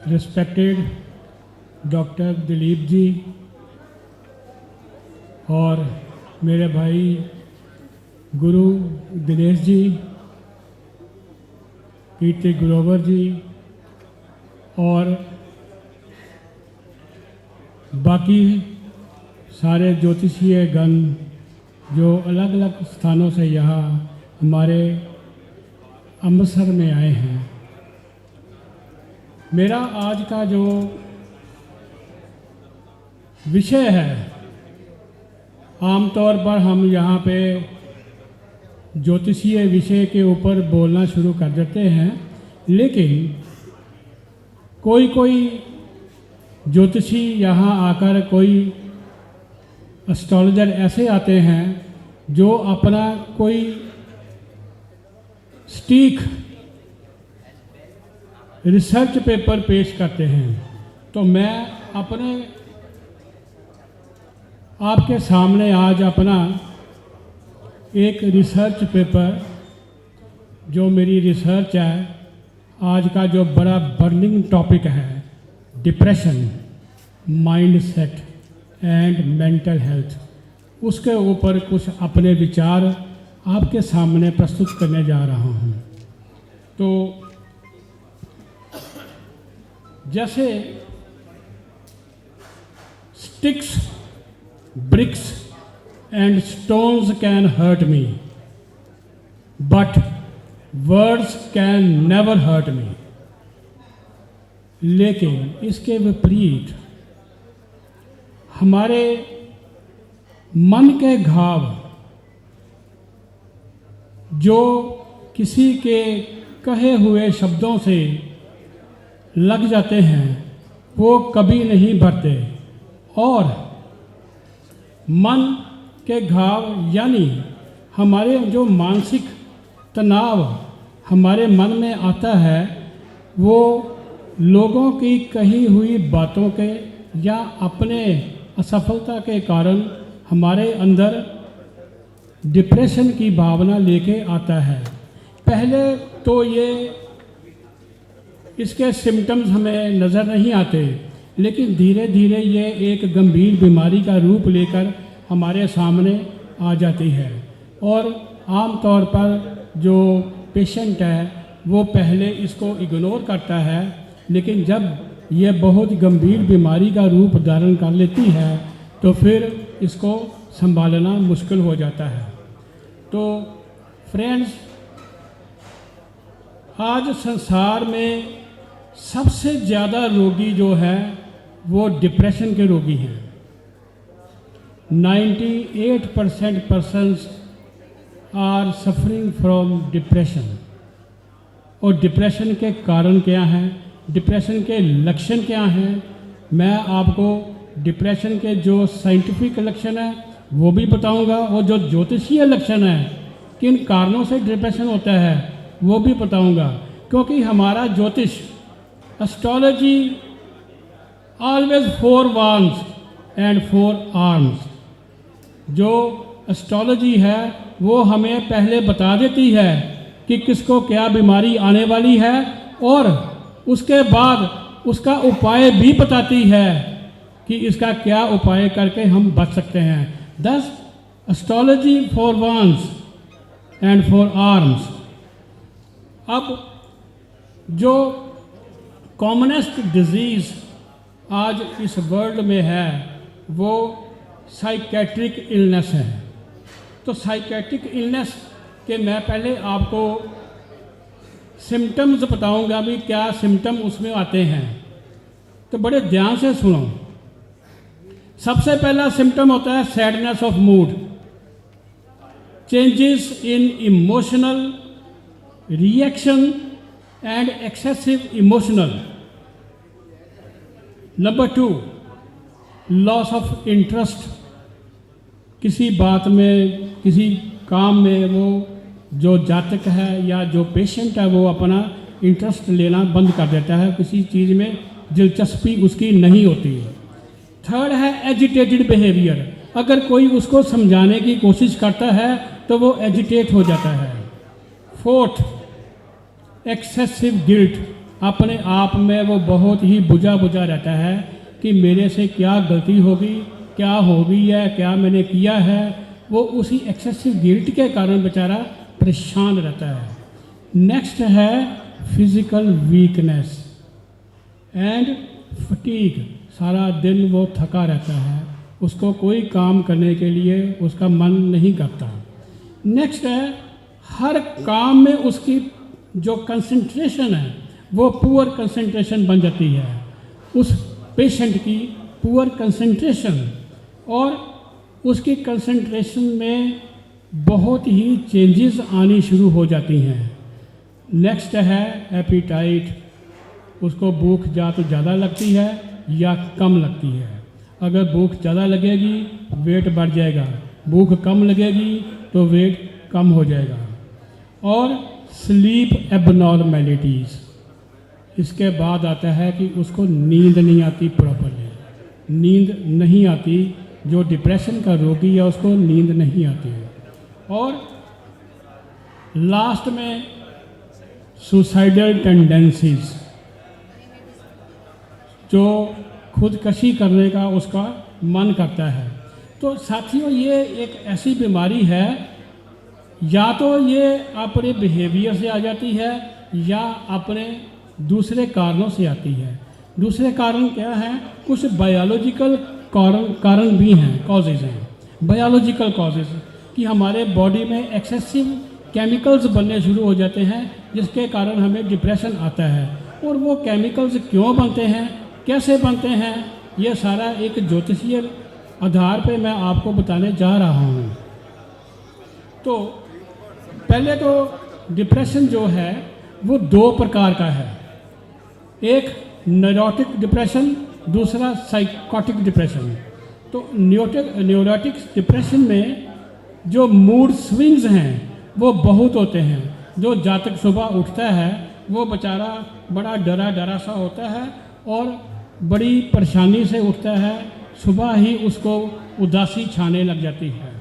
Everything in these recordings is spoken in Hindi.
रिस्पेक्टेड डॉक्टर दिलीप जी और मेरे भाई गुरु दिनेश जी, कीर्ति ग्रोवर जी और बाकी सारे ज्योतिषीय गण जो अलग अलग स्थानों से यहाँ हमारे अमृतसर में आए हैं। मेरा आज का जो विषय है, आमतौर पर हम यहाँ पे ज्योतिषीय विषय के ऊपर बोलना शुरू कर देते हैं, लेकिन कोई कोई ज्योतिषी यहाँ आकर, कोई एस्ट्रोलॉजर ऐसे आते हैं जो अपना कोई सटीक रिसर्च पेपर पेश करते हैं। तो मैं अपने आपके सामने आज अपना एक रिसर्च पेपर, जो मेरी रिसर्च है, आज का जो बड़ा बर्निंग टॉपिक है, depression, mind set and mental health, उसके ऊपर कुछ अपने विचार आपके सामने प्रस्तुत करने जा रहा हूँ। तो जैसे sticks, bricks and stones can hurt me, but words can never hurt me. लेकिन इसके विपरीत हमारे मन के घाव जो किसी के कहे हुए शब्दों से लग जाते हैं, वो कभी नहीं भरते। और मन के घाव यानी हमारे जो मानसिक तनाव हमारे मन में आता है, वो लोगों की कही हुई बातों के या अपने असफलता के कारण हमारे अंदर डिप्रेशन की भावना लेके आता है। पहले तो ये इसके सिम्टम्स हमें नज़र नहीं आते, लेकिन धीरे धीरे ये एक गंभीर बीमारी का रूप लेकर हमारे सामने आ जाती है। और आमतौर पर जो पेशेंट है वो पहले इसको इग्नोर करता है, लेकिन जब ये बहुत गंभीर बीमारी का रूप धारण कर लेती है तो फिर इसको संभालना मुश्किल हो जाता है। तो फ्रेंड्स, आज संसार में सबसे ज़्यादा रोगी जो है वो डिप्रेशन के रोगी हैं। 98% persons are suffering from depression. और डिप्रेशन के कारण क्या हैं, डिप्रेशन के लक्षण क्या हैं, मैं आपको डिप्रेशन के जो साइंटिफिक लक्षण हैं वो भी बताऊंगा, और जो ज्योतिषीय लक्षण है, किन कारणों से डिप्रेशन होता है, वो भी बताऊंगा। क्योंकि हमारा ज्योतिष, astrology, always 4 wands and 4 arms। जो एस्ट्रोलॉजी है वो हमें पहले बता देती है कि किसको क्या बीमारी आने वाली है, और उसके बाद उसका उपाय भी बताती है कि इसका क्या उपाय करके हम बच सकते हैं। दस एस्ट्रोलॉजी 4 wands एंड 4 arms। अब जो कॉमनेस्ट डिजीज़ आज इस वर्ल्ड में है वो साइकेट्रिक इलनेस है। तो साइकेट्रिक इलनेस के मैं पहले आपको सिम्टम्स बताऊंगा भी, क्या सिम्टम उसमें आते हैं, तो बड़े ध्यान से सुनो। सबसे पहला सिम्टम होता है sadness of mood, changes in emotional reaction and excessive emotional. Number 2, loss of interest, किसी बात में, किसी काम में वो जो जातक है या जो पेशेंट है वो अपना इंटरेस्ट लेना बंद कर देता है, किसी चीज़ में दिलचस्पी उसकी नहीं होती। थर्ड है एजिटेटेड बिहेवियर, अगर कोई उसको समझाने की कोशिश करता है तो वो एजिटेट हो जाता है। फोर्थ, एक्सेसिव गिल्ट, अपने आप में वो बहुत ही बुझा बुझा रहता है कि मेरे से क्या गलती होगी, क्या हो गई है, क्या मैंने किया है। वो उसी एक्सेसिव गिल्ट के कारण बेचारा परेशान रहता है। नेक्स्ट है फिजिकल वीकनेस एंड फटीग। सारा दिन वो थका रहता है, उसको कोई काम करने के लिए उसका मन नहीं करता। नेक्स्ट है हर काम में उसकी जो कंसंट्रेशन है वो पुअर कंसंट्रेशन बन जाती है, उस पेशेंट की पुअर कंसंट्रेशन, और उसकी कंसंट्रेशन में बहुत ही चेंजेस आनी शुरू हो जाती हैं। नेक्स्ट है एपिटाइट। उसको भूख या तो ज़्यादा लगती है या कम लगती है। अगर भूख ज़्यादा लगेगी वेट बढ़ जाएगा, भूख कम लगेगी तो वेट कम हो जाएगा। और स्लीप एबनॉर्मेलिटीज़। इसके बाद आता है कि उसको नींद नहीं आती प्रॉपरली, नींद नहीं आती। जो डिप्रेशन का रोगी है उसको नींद नहीं आती है। और लास्ट में सुसाइडल टेंडेंसीज, जो खुदकशी करने का उसका मन करता है। तो साथियों ये एक ऐसी बीमारी है, या तो ये अपने बिहेवियर से आ जाती है या अपने दूसरे कारणों से आती है। दूसरे कारण क्या है? कुछ बायोलॉजिकल कारण भी हैं, कॉजेज़ हैं। बायोलॉजिकल कॉजेज़ कि हमारे बॉडी में एक्सेसिव केमिकल्स बनने शुरू हो जाते हैं जिसके कारण हमें डिप्रेशन आता है। और वो केमिकल्स क्यों बनते हैं, कैसे बनते हैं, ये सारा एक ज्योतिषीय आधार पे मैं आपको बताने जा रहा हूँ। तो पहले तो डिप्रेशन जो है वो दो प्रकार का है, एक न्यूरोटिक डिप्रेशन, दूसरा साइकोटिक डिप्रेशन। तो न्यूरोटिक डिप्रेशन में जो मूड स्विंग्स हैं वो बहुत होते हैं। जो जातक सुबह उठता है वो बेचारा बड़ा डरा डरा सा होता है और बड़ी परेशानी से उठता है, सुबह ही उसको उदासी छाने लग जाती है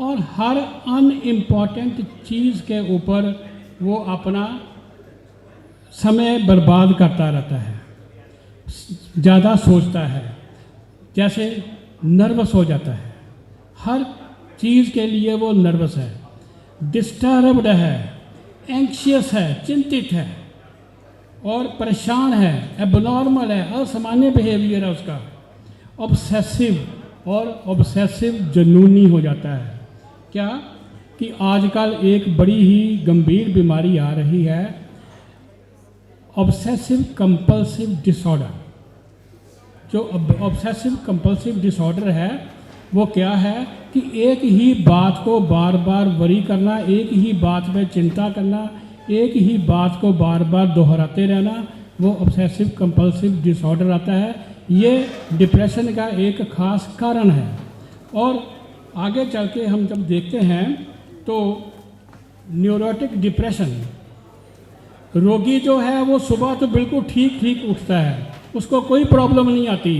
और हर अनइम्पॉर्टेंट चीज़ के ऊपर वो अपना समय बर्बाद करता रहता है, ज़्यादा सोचता है, जैसे नर्वस हो जाता है, हर चीज़ के लिए वो नर्वस है, डिस्टर्ब्ड है, एंक्शियस है, चिंतित है और परेशान है, एबनॉर्मल है, असामान्य बिहेवियर है उसका, ऑब्सेसिव और ऑब्सेसिव जुनूनी हो जाता है। क्या कि आजकल एक बड़ी ही गंभीर बीमारी आ रही है, ऑब्सेसिव कंपल्सिव डिसऑर्डर। जो ऑब्सेसिव कंपल्सिव डिसऑर्डर है वो क्या है कि एक ही बात को बार बार वरी करना, एक ही बात में चिंता करना, एक ही बात को बार बार दोहराते रहना, वो ऑब्सेसिव कंपल्सिव डिसऑर्डर आता है। ये डिप्रेशन का एक खास कारण है। और आगे चल के हम जब देखते हैं तो न्यूरोटिक डिप्रेशन रोगी जो है वो सुबह तो बिल्कुल ठीक ठीक उठता है, उसको कोई प्रॉब्लम नहीं आती,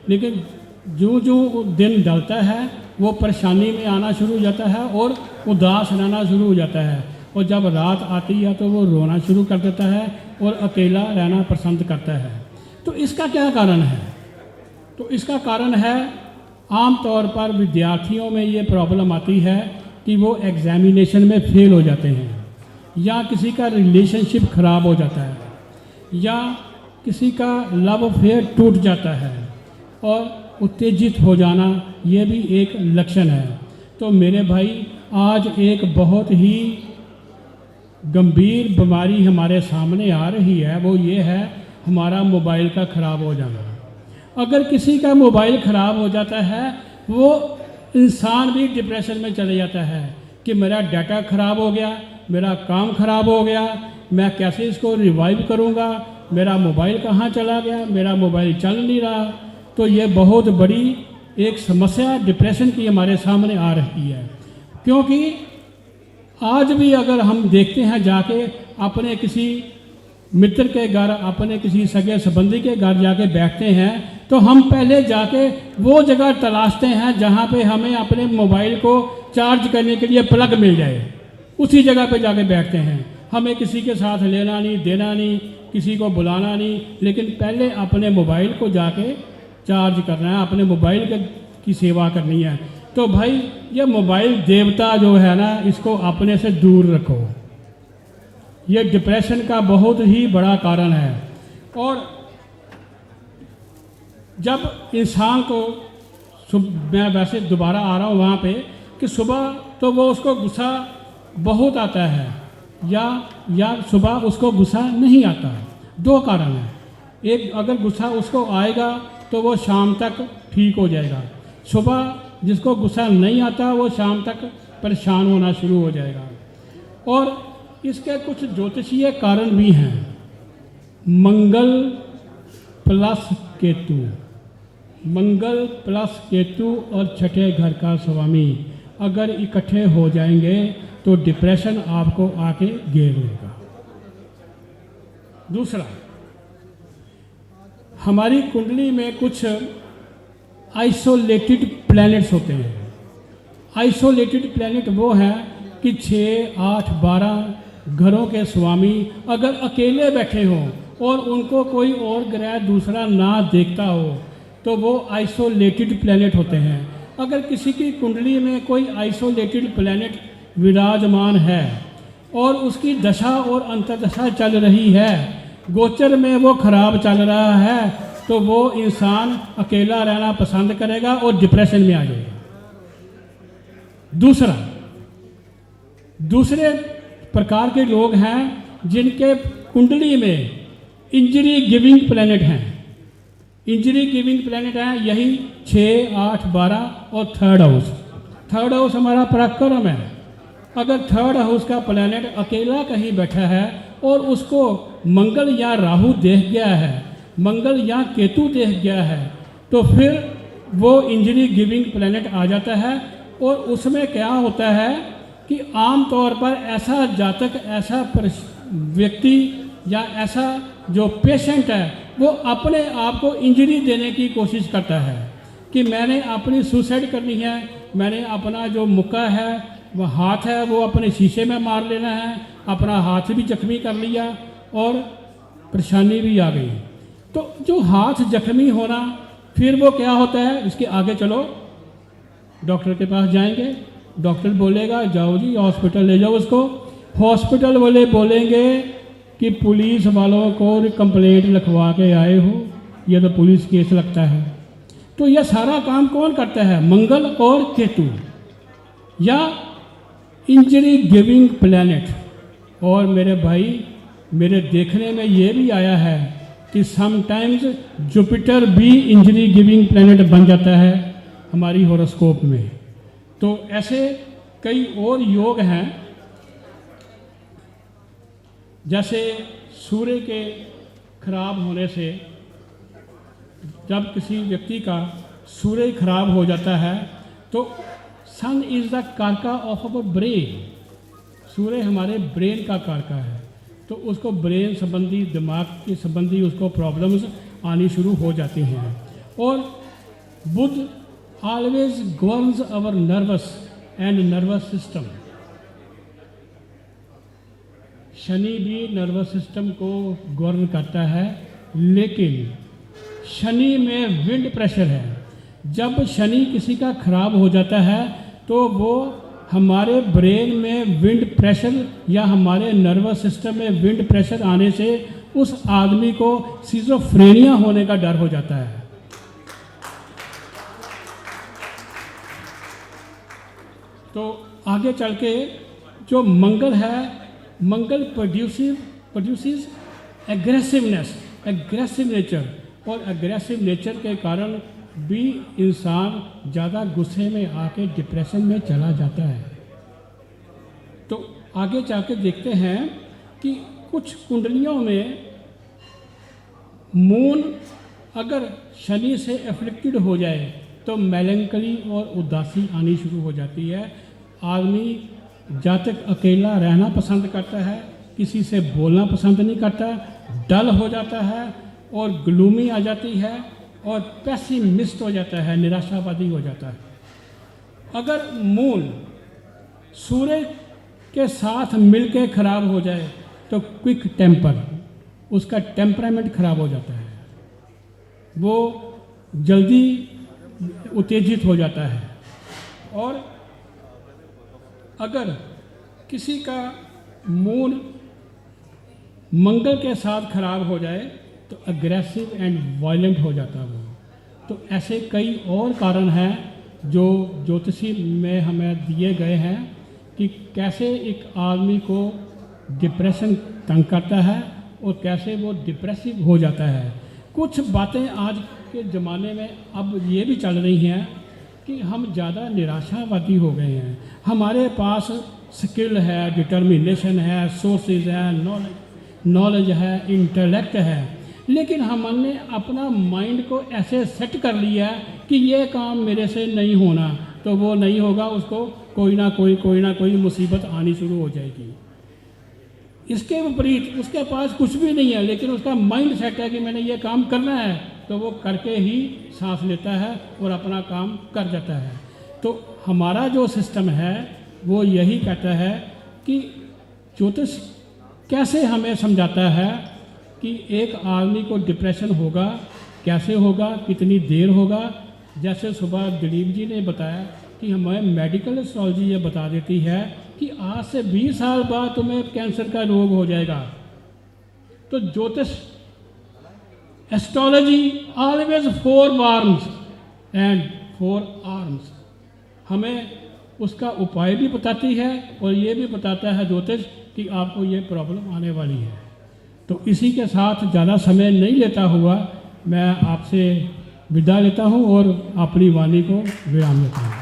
लेकिन जो जो दिन ढलता है वो परेशानी में आना शुरू हो जाता है और उदास रहना शुरू हो जाता है। और जब रात आती है तो वो रोना शुरू कर देता है और अकेला रहना पसंद करता है। तो इसका क्या कारण है? तो इसका कारण है आम तौर पर विद्यार्थियों में ये प्रॉब्लम आती है कि वो एग्जामिनेशन में फेल हो जाते हैं, या किसी का रिलेशनशिप खराब हो जाता है, या किसी का लव अफेयर टूट जाता है और उत्तेजित हो जाना, ये भी एक लक्षण है। तो मेरे भाई आज एक बहुत ही गंभीर बीमारी हमारे सामने आ रही है, वो ये है हमारा मोबाइल का ख़राब हो जाना। अगर किसी का मोबाइल ख़राब हो जाता है वो इंसान भी डिप्रेशन में चले जाता है कि मेरा डाटा ख़राब हो गया, मेरा काम ख़राब हो गया, मैं कैसे इसको रिवाइव करूँगा, मेरा मोबाइल कहाँ चला गया, मेरा मोबाइल चल नहीं रहा। तो ये बहुत बड़ी एक समस्या डिप्रेशन की हमारे सामने आ रही है। क्योंकि आज भी अगर हम देखते हैं जाके अपने किसी मित्र के घर, अपने किसी सगे संबंधी के घर जाके बैठते हैं तो हम पहले जाके वो जगह तलाशते हैं जहाँ पे हमें अपने मोबाइल को चार्ज करने के लिए प्लग मिल जाए, उसी जगह पे जाके बैठते हैं। हमें किसी के साथ लेना नहीं देना नहीं, किसी को बुलाना नहीं, लेकिन पहले अपने मोबाइल को जाके चार्ज करना है, अपने मोबाइल की सेवा करनी है। तो भाई ये मोबाइल देवता जो है ना, इसको अपने से दूर रखो। ये डिप्रेशन का बहुत ही बड़ा कारण है। और जब इंसान को मैं वैसे दोबारा आ रहा हूँ वहाँ पे कि सुबह तो वो उसको गुस्सा बहुत आता है या सुबह उसको गुस्सा नहीं आता। दो कारण हैं। एक, अगर गुस्सा उसको आएगा तो वो शाम तक ठीक हो जाएगा। सुबह जिसको गुस्सा नहीं आता वो शाम तक परेशान होना शुरू हो जाएगा। और इसके कुछ ज्योतिषीय कारण भी हैं। मंगल प्लस केतु, मंगल प्लस केतु और छठे घर का स्वामी अगर इकट्ठे हो जाएंगे तो डिप्रेशन आपको आके घेर लेगा। दूसरा, हमारी कुंडली में कुछ आइसोलेटेड प्लैनेट्स होते हैं। आइसोलेटेड प्लैनेट वो हैं कि 6, 8, 12 घरों के स्वामी अगर अकेले बैठे हों और उनको कोई और ग्रह दूसरा ना देखता हो तो वो आइसोलेटेड प्लैनेट होते हैं। अगर किसी की कुंडली में कोई आइसोलेटेड प्लैनेट विराजमान है और उसकी दशा और अंतर्दशा चल रही है, गोचर में वो खराब चल रहा है, तो वो इंसान अकेला रहना पसंद करेगा और डिप्रेशन में आ जाएगा। दूसरे प्रकार के लोग हैं जिनके कुंडली में इंजरी गिविंग प्लैनेट हैं। इंजरी गिविंग प्लैनेट हैं यही 6, 8, 12 और थर्ड हाउस। थर्ड हाउस हमारा पराक्रम है। अगर थर्ड हाउस का प्लैनेट अकेला कहीं बैठा है और उसको मंगल या राहु देख गया है, मंगल या केतु देख गया है, तो फिर वो इंजरी गिविंग प्लैनेट आ जाता है। और उसमें क्या होता है कि आम तौर पर ऐसा जातक, ऐसा व्यक्ति या ऐसा जो पेशेंट है वो अपने आप को इंजरी देने की कोशिश करता है कि मैंने अपनी सुसाइड करनी है, मैंने अपना जो मुक्का है वह हाथ है वो अपने शीशे में मार लेना है, अपना हाथ भी जख्मी कर लिया और परेशानी भी आ गई। तो जो हाथ जख्मी होना, फिर वो क्या होता है, इसके आगे चलो डॉक्टर के पास जाएंगे, डॉक्टर बोलेगा जाओ जी हॉस्पिटल ले जाओ उसको। हॉस्पिटल वाले बोलेंगे कि पुलिस वालों को कंप्लेंट लिखवा के आए हो, ये तो पुलिस केस लगता है। तो यह सारा काम कौन करता है, मंगल और केतु या इंजरी गिविंग प्लैनेट। और मेरे भाई, मेरे देखने में ये भी आया है कि समटाइम्स जुपिटर भी इंजरी गिविंग प्लैनेट बन जाता है हमारी हॉरोस्कोप में। तो ऐसे कई और योग हैं, जैसे सूर्य के खराब होने से, जब किसी व्यक्ति का सूर्य खराब हो जाता है तो सन इज़ द कारका ऑफ अवर ब्रेन। सूर्य हमारे ब्रेन का कारका है, तो उसको ब्रेन संबंधी, दिमाग के संबंधी उसको प्रॉब्लम्स आनी शुरू हो जाती हैं। और Budh always governs our nerves and nervous system. Shani भी नर्वस सिस्टम को गवर्न करता है, लेकिन शनि में विंड प्रेशर है। जब शनि किसी का खराब हो जाता है तो वो हमारे ब्रेन में विंड प्रेशर या हमारे नर्वस सिस्टम में विंड प्रेशर आने से उस आदमी को सिजोफ्रेनिया होने का डर हो जाता है। तो आगे चल के जो मंगल है, मंगल प्रोड्यूसेस एग्रेसिवनेस, एग्रेसिव नेचर, और एग्रेसिव नेचर के कारण भी इंसान ज़्यादा गुस्से में आके डिप्रेशन में चला जाता है। तो आगे जाके देखते हैं कि कुछ कुंडलियों में मून अगर शनि से एफ्लिक्टेड हो जाए तो मेलंकली और उदासी आनी शुरू हो जाती है। आदमी जातक अकेला रहना पसंद करता है, किसी से बोलना पसंद नहीं करता, डल हो जाता है और ग्लूमी आ जाती है और पेसिमिस्ट हो जाता है, निराशावादी हो जाता है। अगर मून सूर्य के साथ मिलके खराब हो जाए तो क्विक टेम्पर, उसका टेम्परामेंट खराब हो जाता है, वो जल्दी उत्तेजित हो जाता है। और अगर किसी का मूड मंगल के साथ खराब हो जाए तो अग्रेसिव एंड वायलेंट हो जाता है वो। तो ऐसे कई और कारण हैं जो ज्योतिषी में हमें दिए गए हैं कि कैसे एक आदमी को डिप्रेशन तंग करता है और कैसे वो डिप्रेसिव हो जाता है। कुछ बातें आज के ज़माने में अब ये भी चल रही हैं कि हम ज़्यादा निराशावादी हो गए हैं। हमारे पास स्किल है, डिटर्मिनेशन है, सोर्सेज है, नॉलेज है, इंटेलेक्ट है, लेकिन हमने अपना माइंड को ऐसे सेट कर लिया है कि ये काम मेरे से नहीं होना, तो वो नहीं होगा, उसको कोई ना कोई मुसीबत आनी शुरू हो जाएगी। इसके विपरीत उसके पास कुछ भी नहीं है, लेकिन उसका माइंड सेट है कि मैंने ये काम करना है, तो वो करके ही सांस लेता है और अपना काम कर जाता है। तो हमारा जो सिस्टम है वो यही कहता है कि ज्योतिष कैसे हमें समझाता है कि एक आदमी को डिप्रेशन होगा, कैसे होगा, कितनी देर होगा। जैसे सुबह दिलीप जी ने बताया कि हमें मेडिकल एस्ट्रोलॉजी ये बता देती है कि आज से 20 साल बाद तुम्हें कैंसर का रोग हो जाएगा। तो ज्योतिष astrology always 4 warms and 4 arms हमें उसका उपाय भी बताती है और ये भी बताता है ज्योतिष कि आपको ये प्रॉब्लम आने वाली है। तो इसी के साथ ज़्यादा समय नहीं लेता हुआ मैं आपसे विदा लेता हूँ और अपनी वाणी को विराम देता हूँ।